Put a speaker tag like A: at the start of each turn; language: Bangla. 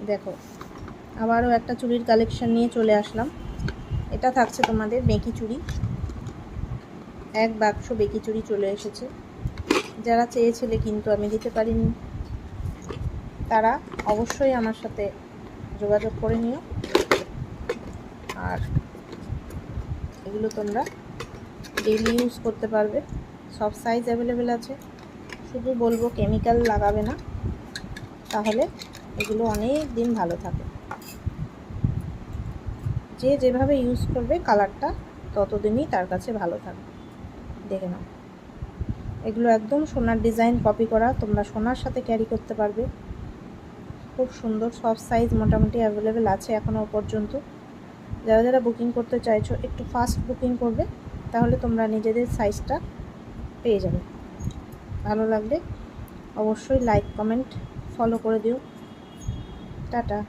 A: দেখো আবারও একটা চুড়ির কালেকশন নিয়ে চলে আসলাম। এটা থাকছে তোমাদের বেঁকি চুড়ি, এক বাক্স বেঁকি চুড়ি চলে এসেছে। যারা চেয়েছিলে কিন্তু আমি দিতে পারিনি, তারা অবশ্যই আমার সাথে যোগাযোগ করে নিও। আর এগুলো তোমরা ডেইলি ইউজ করতে পারবে, সব সাইজ অ্যাভেলেবেল আছে। শুধু বলবো কেমিক্যাল লাগাবে না, তাহলে এগুলো অনেক দিন ভালো থাকে। যে যেভাবে ইউজ করবে কালারটা ততদিনই তার কাছে ভালো থাকবে। দেখে নাও, এগুলো একদম সোনার ডিজাইন কপি করা, তোমরা সোনার সাথে ক্যারি করতে পারবে। খুব সুন্দর, সব সাইজ মোটামুটি অ্যাভেলেবেল আছে এখনও পর্যন্ত। যারা যারা বুকিং করতে চাইছো একটু ফাস্ট বুকিং করবে, তাহলে তোমরা নিজেদের সাইজটা পেয়ে যাবে। ভালো লাগলে অবশ্যই লাইক কমেন্ট ফলো করে দিও। টাটা।